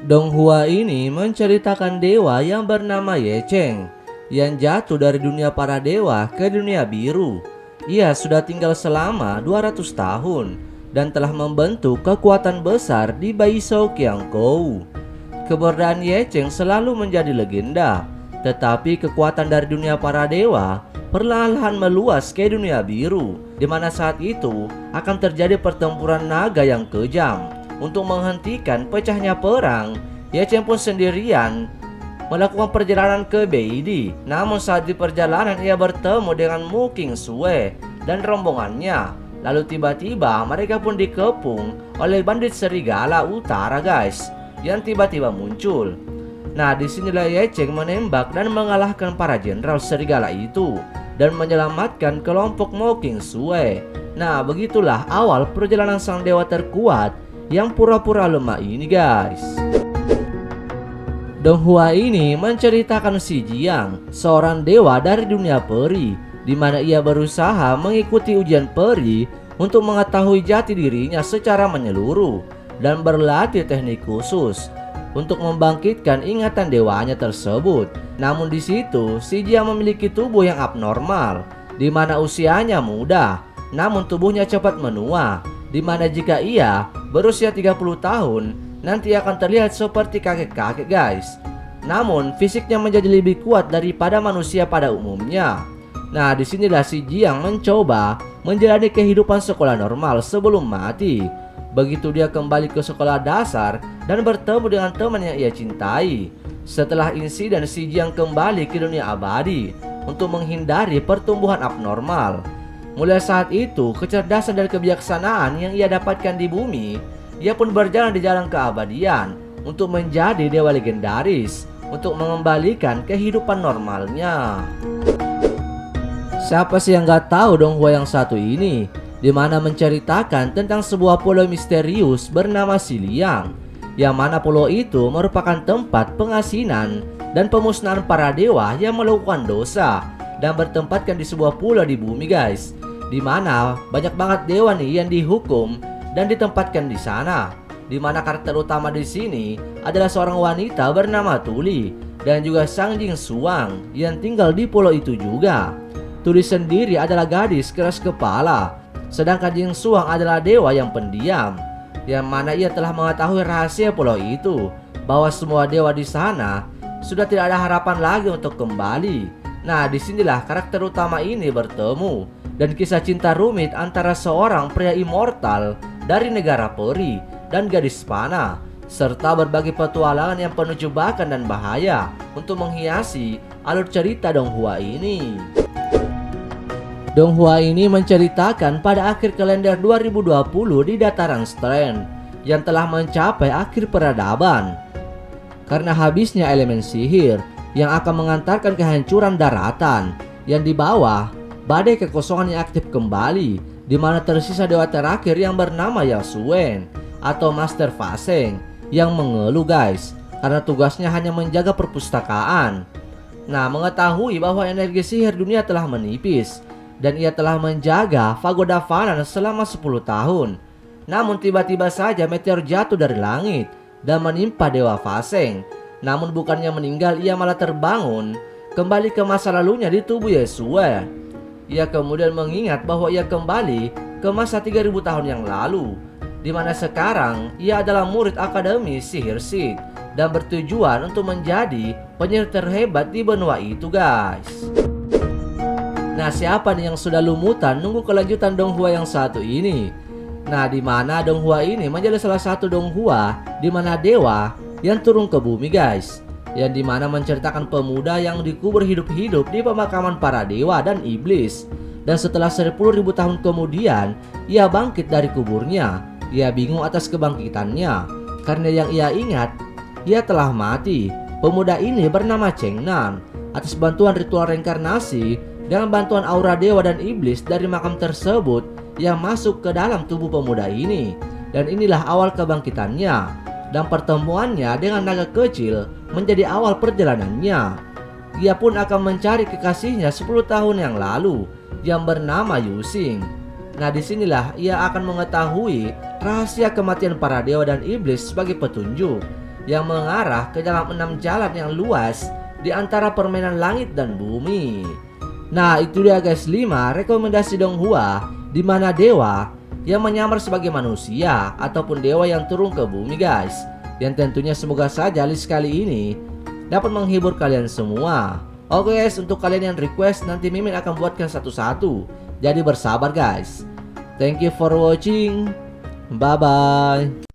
Donghua ini menceritakan dewa yang bernama Ye Cheng yang jatuh dari dunia para dewa ke dunia biru. Ia sudah tinggal selama 200 tahun dan telah membentuk kekuatan besar di Baishou Qiangkou. Keberadaan Ye Cheng selalu menjadi legenda, tetapi kekuatan dari dunia para dewa perlahan-lahan meluas ke dunia biru, di mana saat itu akan terjadi pertempuran naga yang kejam. Untuk menghentikan pecahnya perang, Ye Cheng pun sendirian melakukan perjalanan ke Beidi. Namun saat di perjalanan ia bertemu dengan Mu King Sue dan rombongannya. Lalu tiba-tiba mereka pun dikepung oleh bandit serigala utara guys, yang tiba-tiba muncul. Nah, disinilah Ye Cheng menembak dan mengalahkan para jenderal serigala itu dan menyelamatkan kelompok Mu King Sue. Nah, begitulah awal perjalanan sang dewa terkuat yang pura-pura lemah ini guys. Donghua ini menceritakan Si Jiang, seorang dewa dari dunia peri, di mana ia berusaha mengikuti ujian peri untuk mengetahui jati dirinya secara menyeluruh dan berlatih teknik khusus untuk membangkitkan ingatan dewanya tersebut. Namun di situ Si Jiang memiliki tubuh yang abnormal, di mana usianya muda, namun tubuhnya cepat menua, di mana jika ia berusia 30 tahun nanti akan terlihat seperti kakek-kakek guys. Namun fisiknya menjadi lebih kuat daripada manusia pada umumnya. Nah, disinilah Si Jiang mencoba menjalani kehidupan sekolah normal sebelum mati. Begitu dia kembali ke sekolah dasar dan bertemu dengan teman yang ia cintai. Setelah insiden, Si Jiang kembali ke dunia abadi untuk menghindari pertumbuhan abnormal. Mulai saat itu, kecerdasan dan kebijaksanaan yang ia dapatkan di bumi, ia pun berjalan di jalan keabadian untuk menjadi dewa legendaris, untuk mengembalikan kehidupan normalnya. Siapa sih yang gak tahu Donghua yang satu ini, di mana menceritakan tentang sebuah pulau misterius bernama Xiliang, yang mana pulau itu merupakan tempat pengasinan dan pemusnahan para dewa yang melakukan dosa dan bertempatkan di sebuah pulau di bumi guys, di mana banyak banget dewa nih yang dihukum dan ditempatkan di sana. Di mana karakter utama di sini adalah seorang wanita bernama Tuli dan juga Sang Jing Suang yang tinggal di pulau itu juga. Tuli sendiri adalah gadis keras kepala, sedangkan Jing Suang adalah dewa yang pendiam, yang mana ia telah mengetahui rahasia pulau itu, bahwa semua dewa di sana sudah tidak ada harapan lagi untuk kembali. Nah, disinilah karakter utama ini bertemu dan kisah cinta rumit antara seorang pria immortal dari negara peri dan gadis panah, serta berbagai petualangan yang penuh jebakan dan bahaya untuk menghiasi alur cerita Donghua ini. Donghua ini menceritakan pada akhir kalender 2020 di dataran Strand yang telah mencapai akhir peradaban karena habisnya elemen sihir yang akan mengantarkan kehancuran daratan, yang di bawah badai kekosongan yang aktif kembali, di mana tersisa dewa terakhir yang bernama Yasuen atau Master Fa Seng yang mengeluh guys, karena tugasnya hanya menjaga perpustakaan. Nah, mengetahui bahwa energi sihir dunia telah menipis dan ia telah menjaga Pagoda Fanan selama 10 tahun. Namun tiba-tiba saja meteor jatuh dari langit dan menimpa dewa Fa Seng. Namun bukannya meninggal, ia malah terbangun kembali ke masa lalunya di tubuh Yesue. Ia kemudian mengingat bahwa ia kembali ke masa 3000 tahun yang lalu, di mana sekarang ia adalah murid Akademi Sihir Sid dan bertujuan untuk menjadi penyihir terhebat di benua itu guys. Nah, siapa nih yang sudah lumutan nunggu kelanjutan Donghua yang satu ini? Nah, di mana Donghua ini menjadi salah satu Donghua di mana dewa yang turun ke bumi guys, yang dimana menceritakan pemuda yang dikubur hidup-hidup di pemakaman para dewa dan iblis, dan setelah 10.000 tahun kemudian ia bangkit dari kuburnya. Ia bingung atas kebangkitannya karena yang ia ingat ia telah mati. Pemuda ini bernama Cheng Nan. Atas bantuan ritual reinkarnasi dengan bantuan aura dewa dan iblis dari makam tersebut yang masuk ke dalam tubuh pemuda ini, dan inilah awal kebangkitannya. Dan pertemuannya dengan naga kecil menjadi awal perjalanannya. Ia pun akan mencari kekasihnya 10 tahun yang lalu yang bernama Yusing. Nah, disinilah ia akan mengetahui rahasia kematian para dewa dan iblis sebagai petunjuk. yang mengarah ke dalam 6 jalan yang luas di antara permainan langit dan bumi. Nah, itu dia guys 5 rekomendasi Donghua di mana dewa yang menyamar sebagai manusia ataupun dewa yang turun ke bumi guys. Yang tentunya semoga saja list kali ini dapat menghibur kalian semua. Oke guys, untuk kalian yang request nanti Mimin akan buatkan satu-satu. Jadi bersabar guys. Thank you for watching. Bye bye.